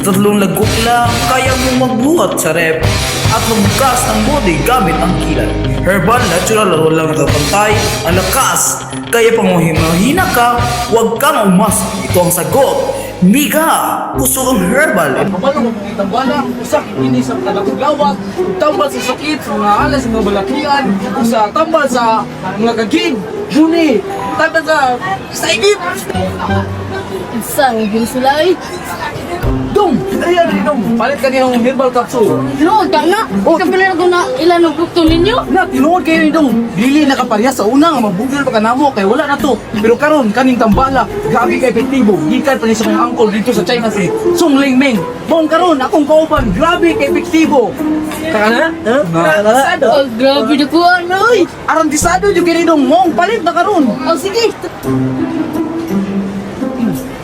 tatlong lagok lang kaya mong magbuhat sa rep at magbukas ng body gamit ang kilay. Herbal, natural at walang natapantay ang lakas. Kaya pang mahina ka, huwag kang umasa. Ito ang sagot. Miga, puso ang herbal. Kapalo mo itang bala, usa kini sa kalagugawag, tambal sa sakit, sa mga alas, sa mga balakian, usa tambal sa mga kagig, juni, tambal sa igip. Isang ginsulay. Dong, ayan rin dong, palit ka niyang herbal capsule. Tinuod ka na. Kapila na ko na ilan ang produkto ninyo. Na, tinuod kayo ni dong, dili na kaparya sa una nga mabugil pa ka namo, kay wala na to. Pero karon kaning tambala, grabe ka epektibo, gikan pa ni sa mga angkol dito sa China si Sung Ling Ming. Bong karon, akong kauban, grabe ka epektibo. Kaka na? Oh, grabe na ko anoy. Arantisado yung kinidong mong palit na karon. Oh, sige.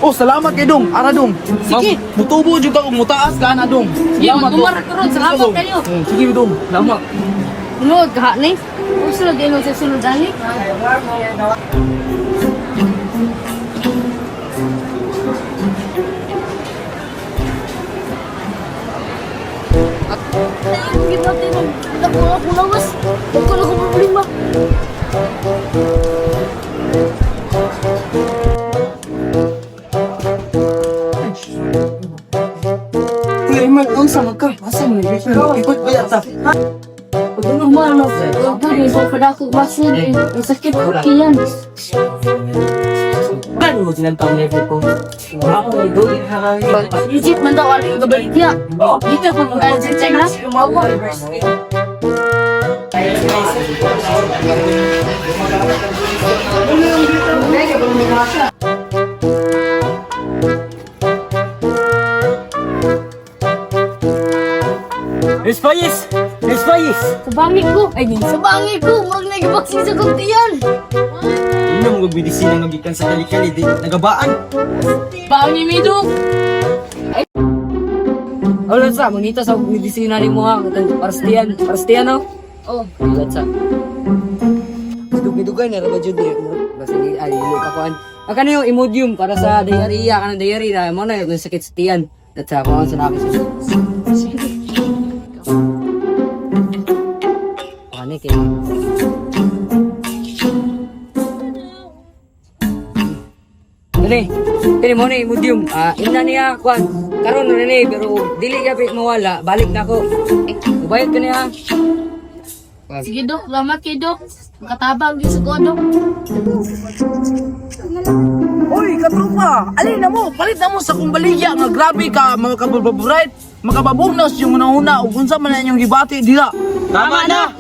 Oh, salamat kay Dong. Ara Dong. Sige. Mutubo jud ka kung mutaas ka na Dong. Sige, magkumara ka ron. Salamat kayo. Sige Dong. Salamat. Tinuod ka ni. Kung sulod din mo sa sulod ani. Kita tinong. Ako lawas. Huwag ko lang akong problema. Clayman, ang sama ka. Asa mo ni? Ikot ba yata? Pag normal na. Huwag po rin sa padako basin. Ang sakit ko kiyan. Paano mo sinantaw na ko? Ako ni Dong. Legit man daw aling gabalik niya. Dito po mag-aral sa China. Umawa. Espayis! Espayis! Sa bangit ko. Ay, sa bangit ko. Murag nagibaksin sa kuntiyan. Hindi mo magbidisina ng gikan sa kali-kali di nagabaan. Bangit mi dong. Wala sa, manita sa medisina ni mo ha. Parastian, parastian no? Oh. Wala sa. Dugay-dugay na raba jud ni. Basta ni ay ilo ka kuan. Aka na yung Imodium para sa diarrhea kanang diarrhea mo na yung sakit sa tiyan. At sa kuan sa namin sa. Ano kay? Kini mo ni Imodium. Ina niya kuan. Karon na ni pero dili gabi mawala. Balik na ko. Ubayad ka niya. Sige dok, salamat kay dok. Makatabang din sa ko dok. Uy, katrupa! Alin na mo, palit na mo sa kumbaligya nga grabe ka, mga kabababright, makababugnas yung una-una, o kung sa man na inyong gibati, dila. Tama na!